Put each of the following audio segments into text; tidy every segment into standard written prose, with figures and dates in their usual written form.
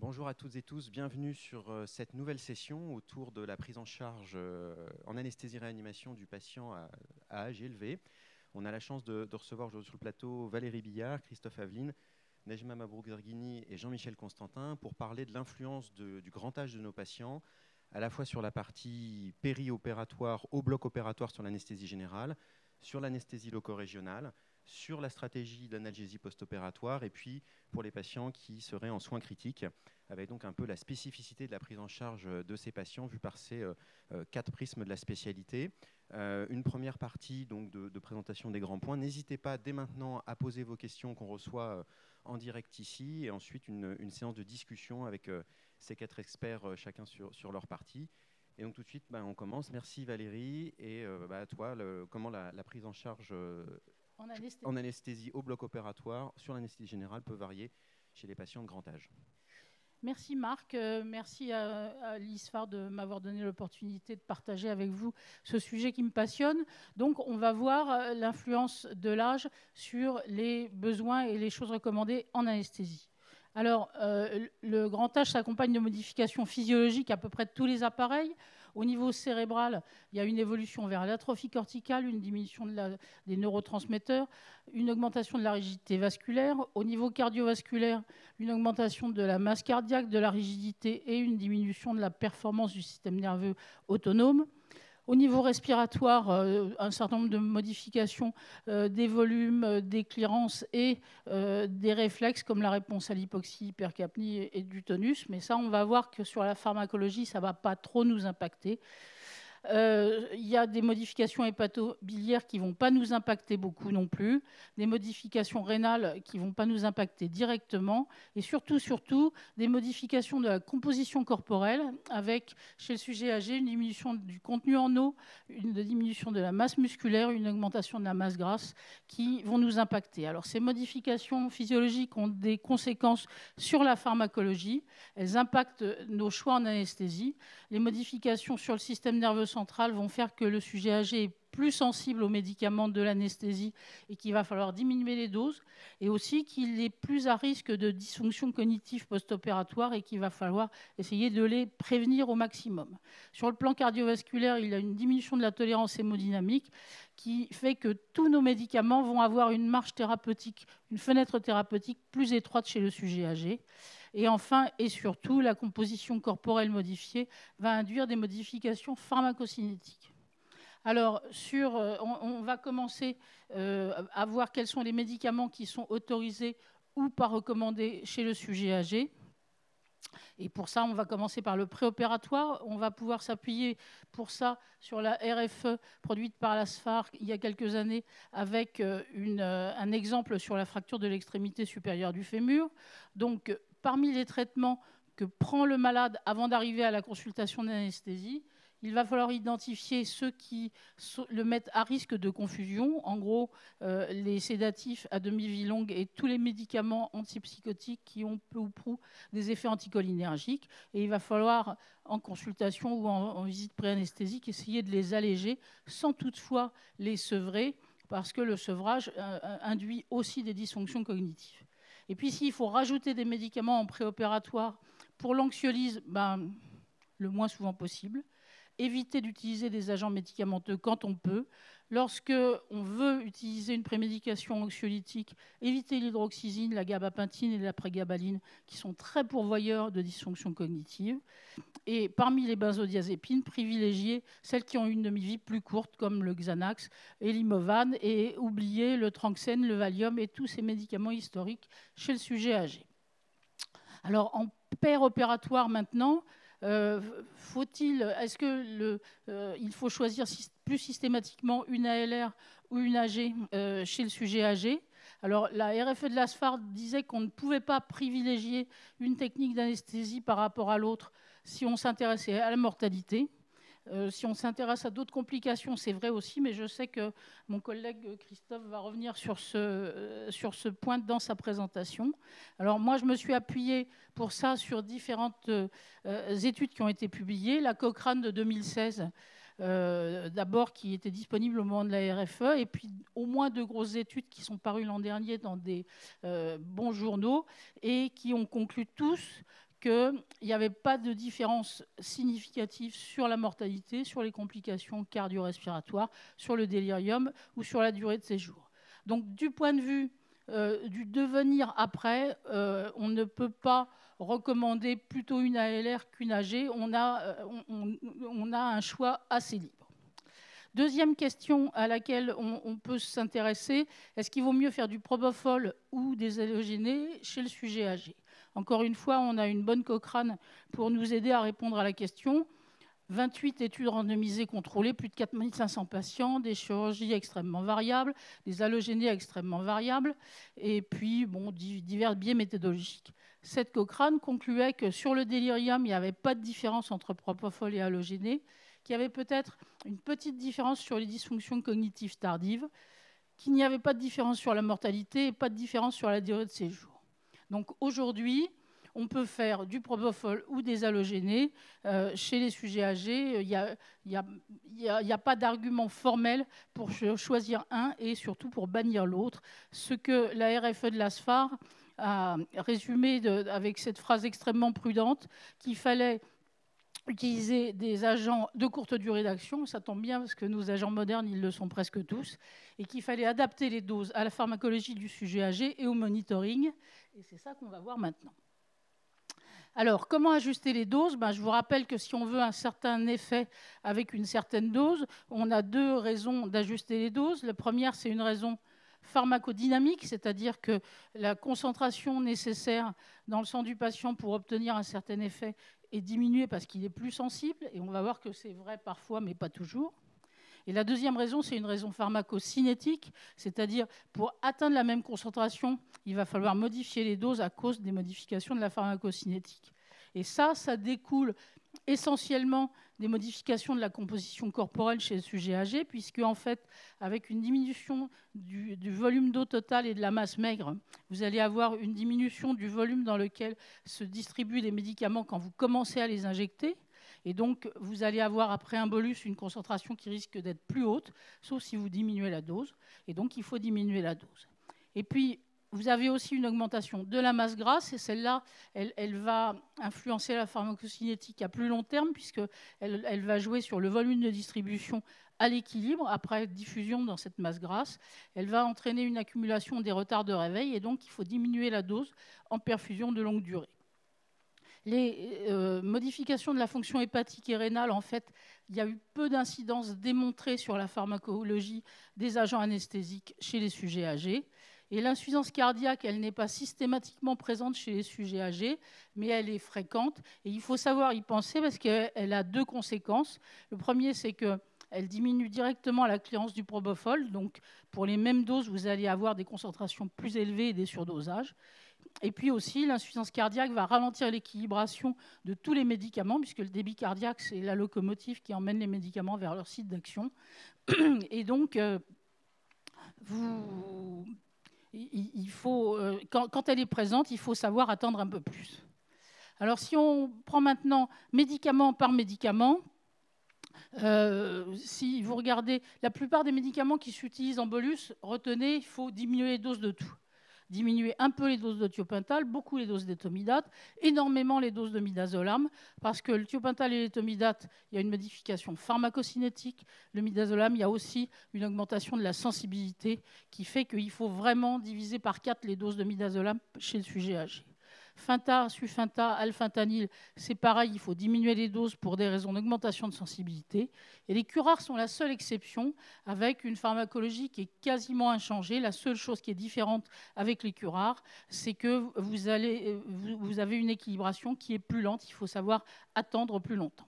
Bonjour à toutes et tous, bienvenue sur cette nouvelle session autour de la prise en charge en anesthésie-réanimation du patient à âge élevé. On a la chance de recevoir aujourd'hui sur le plateau Valérie Billard, Christophe Aveline, Nejma Mabrouk-Zarghini et Jean-Michel Constantin pour parler de l'influence du grand âge de nos patients, à la fois sur la partie péri-opératoire au bloc opératoire sur l'anesthésie générale, sur l'anesthésie loco-régionale, sur la stratégie d'analgésie post-opératoire et puis pour les patients qui seraient en soins critiques, avec donc un peu la spécificité de la prise en charge de ces patients vue par ces 4 prismes de la spécialité. Une première partie donc, de présentation des grands points. N'hésitez pas dès maintenant à poser vos questions qu'on reçoit en direct ici et ensuite une séance de discussion avec ces 4 experts chacun sur leur partie. Et donc tout de suite, on commence. Merci Valérie. Et à toi, comment la prise en charge en anesthésie au bloc opératoire sur l'anesthésie générale peut varier chez les patients de grand âge. Merci Marc, merci à l'ISFAR de m'avoir donné l'opportunité de partager avec vous ce sujet qui me passionne. Donc on va voir l'influence de l'âge sur les besoins et les choses recommandées en anesthésie. Alors, le grand âge s'accompagne de modifications physiologiques à peu près de tous les appareils. Au niveau cérébral, il y a une évolution vers l'atrophie corticale, une diminution des neurotransmetteurs, une augmentation de la rigidité vasculaire. Au niveau cardiovasculaire, une augmentation de la masse cardiaque, de la rigidité et une diminution de la performance du système nerveux autonome. Au niveau respiratoire, un certain nombre de modifications des volumes, des clearances et des réflexes comme la réponse à l'hypoxie, hypercapnie et du tonus. Mais ça, on va voir que sur la pharmacologie, ça ne va pas trop nous impacter. Il y a des modifications hépatobiliaires qui ne vont pas nous impacter beaucoup non plus, des modifications rénales qui ne vont pas nous impacter directement, et surtout, des modifications de la composition corporelle, avec, chez le sujet âgé, une diminution du contenu en eau, une diminution de la masse musculaire, une augmentation de la masse grasse, qui vont nous impacter. Alors, ces modifications physiologiques ont des conséquences sur la pharmacologie, elles impactent nos choix en anesthésie. Les modifications sur le système nerveux central vont faire que le sujet âgé est plus sensible aux médicaments de l'anesthésie et qu'il va falloir diminuer les doses, et aussi qu'il est plus à risque de dysfonction cognitive post-opératoire et qu'il va falloir essayer de les prévenir au maximum. Sur le plan cardiovasculaire, il y a une diminution de la tolérance hémodynamique qui fait que tous nos médicaments vont avoir une marge thérapeutique, une fenêtre thérapeutique plus étroite chez le sujet âgé. Et enfin, et surtout, la composition corporelle modifiée va induire des modifications pharmacocinétiques. Alors, on va commencer à voir quels sont les médicaments qui sont autorisés ou pas recommandés chez le sujet âgé. Et pour ça, on va commencer par le préopératoire. On va pouvoir s'appuyer pour ça sur la RFE produite par la SFAR il y a quelques années avec un exemple sur la fracture de l'extrémité supérieure du fémur. Donc, parmi les traitements que prend le malade avant d'arriver à la consultation d'anesthésie, il va falloir identifier ceux qui le mettent à risque de confusion. En gros, les sédatifs à demi-vie longue et tous les médicaments antipsychotiques qui ont peu ou prou des effets anticholinergiques. Et il va falloir, en consultation ou en visite pré-anesthésique, essayer de les alléger sans toutefois les sevrer, parce que le sevrage induit aussi des dysfonctions cognitives. Et puis, s'il faut rajouter des médicaments en préopératoire pour l'anxiolyse, le moins souvent possible. Éviter d'utiliser des agents médicamenteux quand on peut. Lorsque on veut utiliser une prémédication anxiolytique, éviter l'hydroxyzine, la gabapentine et la prégabaline, qui sont très pourvoyeurs de dysfonctions cognitives. Et parmi les benzodiazépines, privilégier celles qui ont une demi-vie plus courte, comme le Xanax et l'Imovane, et oublier le Tranxène, le Valium et tous ces médicaments historiques chez le sujet âgé. Alors, en opératoire maintenant, est-ce qu'il faut choisir plus systématiquement une ALR ou une AG chez le sujet âgé? Alors, la RFE de l'ASFAR disait qu'on ne pouvait pas privilégier une technique d'anesthésie par rapport à l'autre si on s'intéressait à la mortalité. Si on s'intéresse à d'autres complications, c'est vrai aussi, mais je sais que mon collègue Christophe va revenir sur ce point dans sa présentation. Alors moi, je me suis appuyée pour ça sur différentes études qui ont été publiées. La Cochrane de 2016, d'abord qui était disponible au moment de la RFE, et puis au moins 2 grosses études qui sont parues l'an dernier dans des bons journaux et qui ont conclu tous qu'il n'y avait pas de différence significative sur la mortalité, sur les complications cardio-respiratoires, sur le délirium ou sur la durée de séjour. Donc, du point de vue du devenir après, on ne peut pas recommander plutôt une ALR qu'une AG. On a un choix assez libre. Deuxième question à laquelle on peut s'intéresser, est-ce qu'il vaut mieux faire du propofol ou des halogénés chez le sujet âgé? Encore une fois, on a une bonne Cochrane pour nous aider à répondre à la question. 28 études randomisées contrôlées, plus de 4500 patients, des chirurgies extrêmement variables, des halogénés extrêmement variables, et puis divers biais méthodologiques. Cette Cochrane concluait que sur le délirium, il n'y avait pas de différence entre propofol et halogénés, qu'il y avait peut-être une petite différence sur les dysfonctions cognitives tardives, qu'il n'y avait pas de différence sur la mortalité et pas de différence sur la durée de séjour. Donc aujourd'hui, on peut faire du propofol ou des halogénés chez les sujets âgés. Il n'y a pas d'argument formel pour choisir un et surtout pour bannir l'autre. Ce que la RFE de l'ASFAR a résumé avec cette phrase extrêmement prudente, qu'il fallait utiliser des agents de courte durée d'action, ça tombe bien parce que nos agents modernes, ils le sont presque tous, et qu'il fallait adapter les doses à la pharmacologie du sujet âgé et au monitoring. Et c'est ça qu'on va voir maintenant. Alors, comment ajuster les doses? Je vous rappelle que si on veut un certain effet avec une certaine dose, on a deux raisons d'ajuster les doses. La première, c'est une raison pharmacodynamique, c'est-à-dire que la concentration nécessaire dans le sang du patient pour obtenir un certain effet est diminuée parce qu'il est plus sensible, et on va voir que c'est vrai parfois, mais pas toujours. Et la deuxième raison, c'est une raison pharmacocinétique, c'est-à-dire pour atteindre la même concentration, il va falloir modifier les doses à cause des modifications de la pharmacocinétique. Et ça découle essentiellement des modifications de la composition corporelle chez le sujet âgé, puisque en fait, avec une diminution du volume d'eau total et de la masse maigre, vous allez avoir une diminution du volume dans lequel se distribuent les médicaments quand vous commencez à les injecter. Et donc, vous allez avoir, après un bolus, une concentration qui risque d'être plus haute, sauf si vous diminuez la dose. Et donc, il faut diminuer la dose. Et puis, vous avez aussi une augmentation de la masse grasse, et celle-là, elle va influencer la pharmacocinétique à plus long terme, puisqu'elle va jouer sur le volume de distribution à l'équilibre, après diffusion dans cette masse grasse. Elle va entraîner une accumulation des retards de réveil, et donc il faut diminuer la dose en perfusion de longue durée. Les modifications de la fonction hépatique et rénale, en fait, il y a eu peu d'incidences démontrées sur la pharmacologie des agents anesthésiques chez les sujets âgés. Et l'insuffisance cardiaque, elle n'est pas systématiquement présente chez les sujets âgés, mais elle est fréquente. Et il faut savoir y penser parce qu'elle a deux conséquences. Le premier, c'est qu'elle diminue directement la cléarance du propofol. Donc, pour les mêmes doses, vous allez avoir des concentrations plus élevées et des surdosages. Et puis aussi, l'insuffisance cardiaque va ralentir l'équilibration de tous les médicaments, puisque le débit cardiaque, c'est la locomotive qui emmène les médicaments vers leur site d'action. Et donc, il faut, quand elle est présente, il faut savoir attendre un peu plus. Alors, si on prend maintenant médicament par médicament, si vous regardez la plupart des médicaments qui s'utilisent en bolus, retenez, il faut diminuer les doses de tout. Diminuer un peu les doses de thiopental, beaucoup les doses d'éthomidate, énormément les doses de midazolam, parce que le thiopental et l'éthomidate, il y a une modification pharmacocinétique. Le midazolam, il y a aussi une augmentation de la sensibilité qui fait qu'il faut vraiment diviser par 4 les doses de midazolam chez le sujet âgé. Finta, Sufinta, alphentanil, c'est pareil, il faut diminuer les doses pour des raisons d'augmentation de sensibilité. Et les curares sont la seule exception, avec une pharmacologie qui est quasiment inchangée. La seule chose qui est différente avec les curares, c'est que vous avez une équilibration qui est plus lente. Il faut savoir attendre plus longtemps.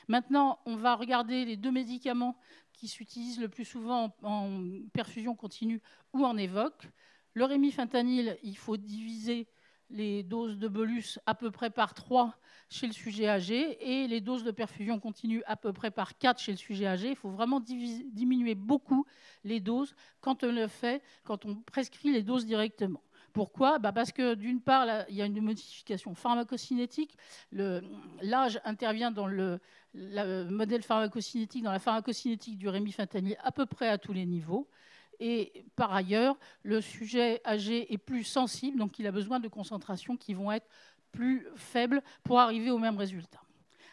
Maintenant, on va regarder les deux médicaments qui s'utilisent le plus souvent en perfusion continue ou en évoque. Le rémifentanil, il faut diviser les doses de bolus à peu près par 3 chez le sujet âgé et les doses de perfusion continue à peu près par 4 chez le sujet âgé. Il faut vraiment diminuer beaucoup les doses quand on le fait, quand on prescrit les doses directement. Pourquoi ? Parce que d'une part, là, il y a une modification pharmacocinétique. L'âge intervient dans le modèle pharmacocinétique, dans la pharmacocinétique du rémifentanil à peu près à tous les niveaux. Et par ailleurs, le sujet âgé est plus sensible, donc il a besoin de concentrations qui vont être plus faible pour arriver au même résultat.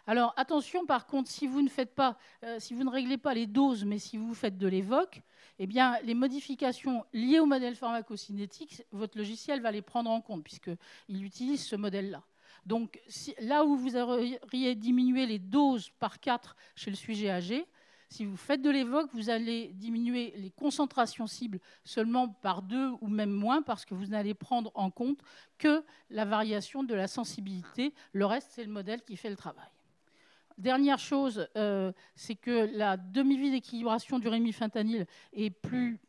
Alors attention par contre, si vous ne réglez pas les doses, mais si vous faites de l'évoque, eh bien, les modifications liées au modèle pharmacocinétique, votre logiciel va les prendre en compte puisqu'il utilise ce modèle-là. Donc là où vous auriez diminué les doses par 4 chez le sujet âgé, si vous faites de l'évoque, vous allez diminuer les concentrations cibles seulement par 2 ou même moins parce que vous n'allez prendre en compte que la variation de la sensibilité. Le reste, c'est le modèle qui fait le travail. Dernière chose, c'est que la demi-vie d'équilibration du rémifentanil est plus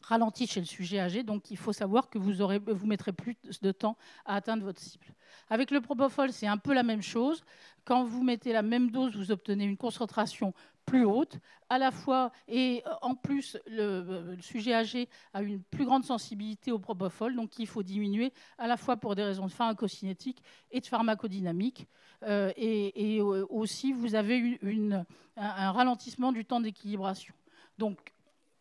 ralentie chez le sujet âgé, donc il faut savoir que vous mettrez plus de temps à atteindre votre cible. Avec le propofol, c'est un peu la même chose. Quand vous mettez la même dose, vous obtenez une concentration plus haute, à la fois, et en plus, le sujet âgé a une plus grande sensibilité au propofol, donc il faut diminuer à la fois pour des raisons de pharmacocinétique et de pharmacodynamique. Et aussi, vous avez un ralentissement du temps d'équilibration. Donc,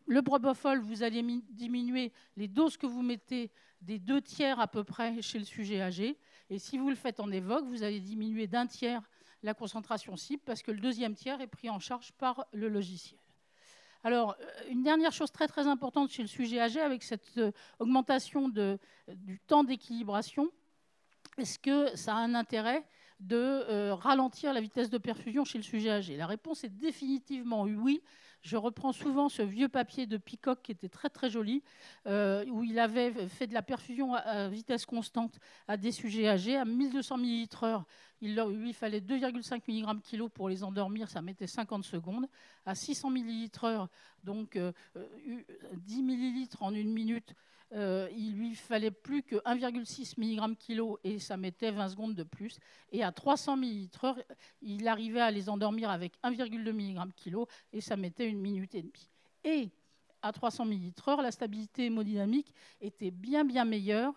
le propofol, vous allez diminuer les doses que vous mettez des 2 tiers à peu près chez le sujet âgé. Et si vous le faites en évoque, vous allez diminuer d'1 tiers la concentration cible parce que le 2e tiers est pris en charge par le logiciel. Alors, une dernière chose très très importante chez le sujet âgé, avec cette augmentation du temps d'équilibration, est-ce que ça a un intérêt de ralentir la vitesse de perfusion chez le sujet âgé? La réponse est définitivement oui. Je reprends souvent ce vieux papier de Peacock qui était très très joli, où il avait fait de la perfusion à vitesse constante à des sujets âgés à 1200 ml/h. Il lui fallait 2,5 mg/kg pour les endormir, ça mettait 50 secondes. À 600 ml/h, donc 10 ml en 1 minute, il lui fallait plus que 1,6 mg/kg et ça mettait 20 secondes de plus. Et à 300 ml/h, il arrivait à les endormir avec 1,2 mg/kg et ça mettait 1 minute et demie. Et à 300 ml/h, la stabilité hémodynamique était bien bien meilleure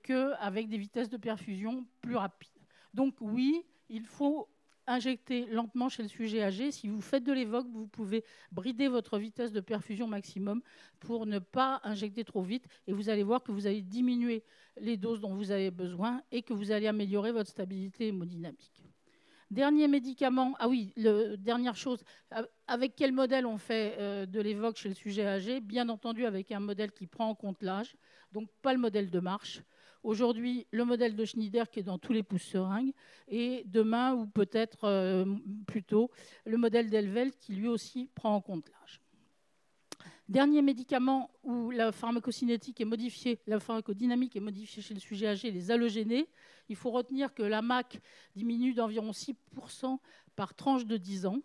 qu'avec des vitesses de perfusion plus rapides. Donc oui, il faut injecter lentement chez le sujet âgé. Si vous faites de l'évoque, vous pouvez brider votre vitesse de perfusion maximum pour ne pas injecter trop vite. Et vous allez voir que vous allez diminuer les doses dont vous avez besoin et que vous allez améliorer votre stabilité hémodynamique. Dernier médicament, dernière chose, avec quel modèle on fait de l'évoque chez le sujet âgé? Bien entendu avec un modèle qui prend en compte l'âge, donc pas le modèle de marche. Aujourd'hui, le modèle de Schneider qui est dans tous les pouces-seringues, et demain, ou peut-être plus tôt, le modèle d'Elvel qui lui aussi prend en compte l'âge. Dernier médicament où la pharmacocinétique est modifiée, la pharmacodynamique est modifiée chez le sujet âgé, les halogénés. Il faut retenir que la MAC diminue d'environ 6% par tranche de 10 ans.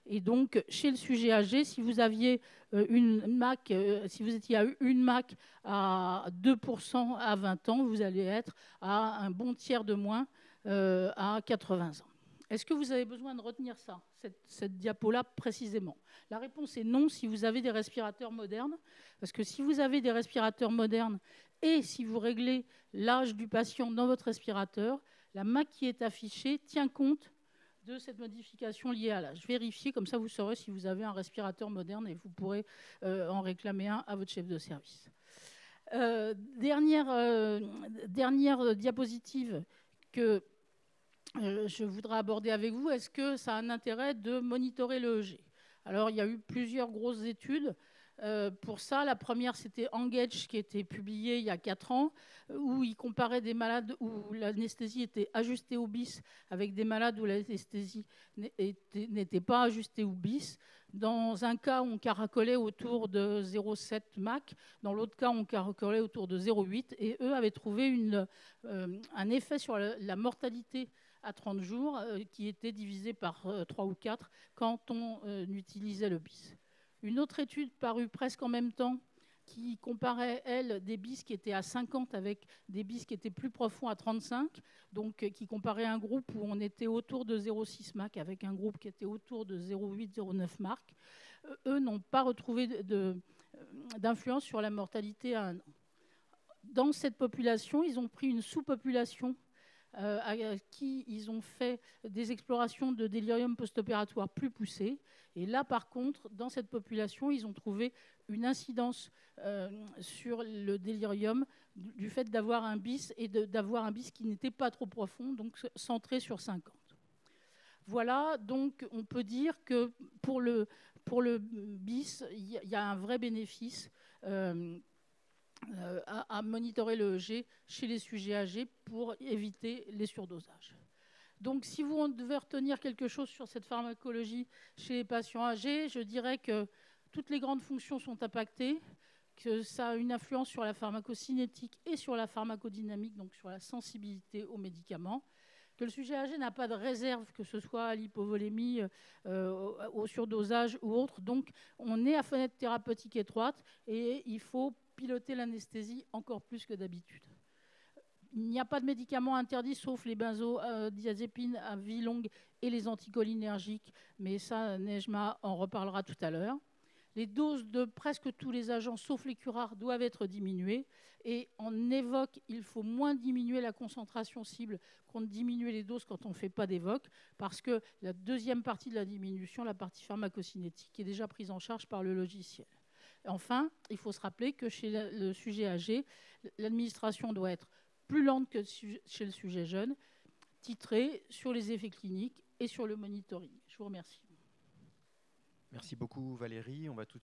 Et donc, chez le sujet âgé, si vous aviez si vous étiez à une MAC à 2% à 20 ans, vous allez être à un bon tiers de moins à 80 ans. Est-ce que vous avez besoin de retenir ça, cette diapo-là précisément? La réponse est non si vous avez des respirateurs modernes. Parce que si vous avez des respirateurs modernes et si vous réglez l'âge du patient dans votre respirateur, la MAC qui est affichée tient compte de cette modification liée à l'âge. Vérifiez, comme ça vous saurez si vous avez un respirateur moderne et vous pourrez en réclamer un à votre chef de service. Dernière diapositive que je voudrais aborder avec vous. Est-ce que ça a un intérêt de monitorer l'EEG? Alors, il y a eu plusieurs grosses études. Pour ça, la première, c'était Engage, qui a été publiée il y a 4 ans, où il comparait des malades où l'anesthésie était ajustée au bis avec des malades où l'anesthésie n'était pas ajustée au bis. Dans un cas, on caracolait autour de 0,7 MAC. Dans l'autre cas, on caracolait autour de 0,8. Et eux avaient trouvé un effet sur la mortalité à 30 jours qui était divisé par 3 ou 4 quand on utilisait le bis. Une autre étude parue presque en même temps qui comparait, elle, des bis qui étaient à 50 avec des bis qui étaient plus profonds à 35, donc qui comparait un groupe où on était autour de 0,6 MAC avec un groupe qui était autour de 0,8, 0,9 MAC. Eux n'ont pas retrouvé d'influence sur la mortalité à 1 an. Dans cette population, ils ont pris une sous-population à qui ils ont fait des explorations de délirium post-opératoire plus poussées. Et là, par contre, dans cette population, ils ont trouvé une incidence sur le délirium du fait d'avoir un BIS et d'avoir un BIS qui n'était pas trop profond, donc centré sur 50. Voilà, donc on peut dire que pour le BIS, il y a un vrai bénéfice à monitorer le EEG chez les sujets âgés pour éviter les surdosages. Donc si vous devez retenir quelque chose sur cette pharmacologie chez les patients âgés, je dirais que toutes les grandes fonctions sont impactées, que ça a une influence sur la pharmacocinétique et sur la pharmacodynamique, donc sur la sensibilité aux médicaments, que le sujet âgé n'a pas de réserve, que ce soit à l'hypovolémie, au surdosage ou autre. Donc on est à fenêtre thérapeutique étroite et il faut piloter l'anesthésie encore plus que d'habitude. Il n'y a pas de médicaments interdits sauf les benzodiazépines à vie longue et les anticholinergiques, mais ça, Nejma en reparlera tout à l'heure. Les doses de presque tous les agents, sauf les curares, doivent être diminuées. Et en évoque, il faut moins diminuer la concentration cible qu'on ne diminuer les doses quand on ne fait pas d'évoque, parce que la deuxième partie de la diminution, la partie pharmacocinétique, est déjà prise en charge par le logiciel. Enfin, il faut se rappeler que chez le sujet âgé, l'administration doit être plus lente que chez le sujet jeune, titrée sur les effets cliniques et sur le monitoring. Je vous remercie. Merci beaucoup Valérie. On va tout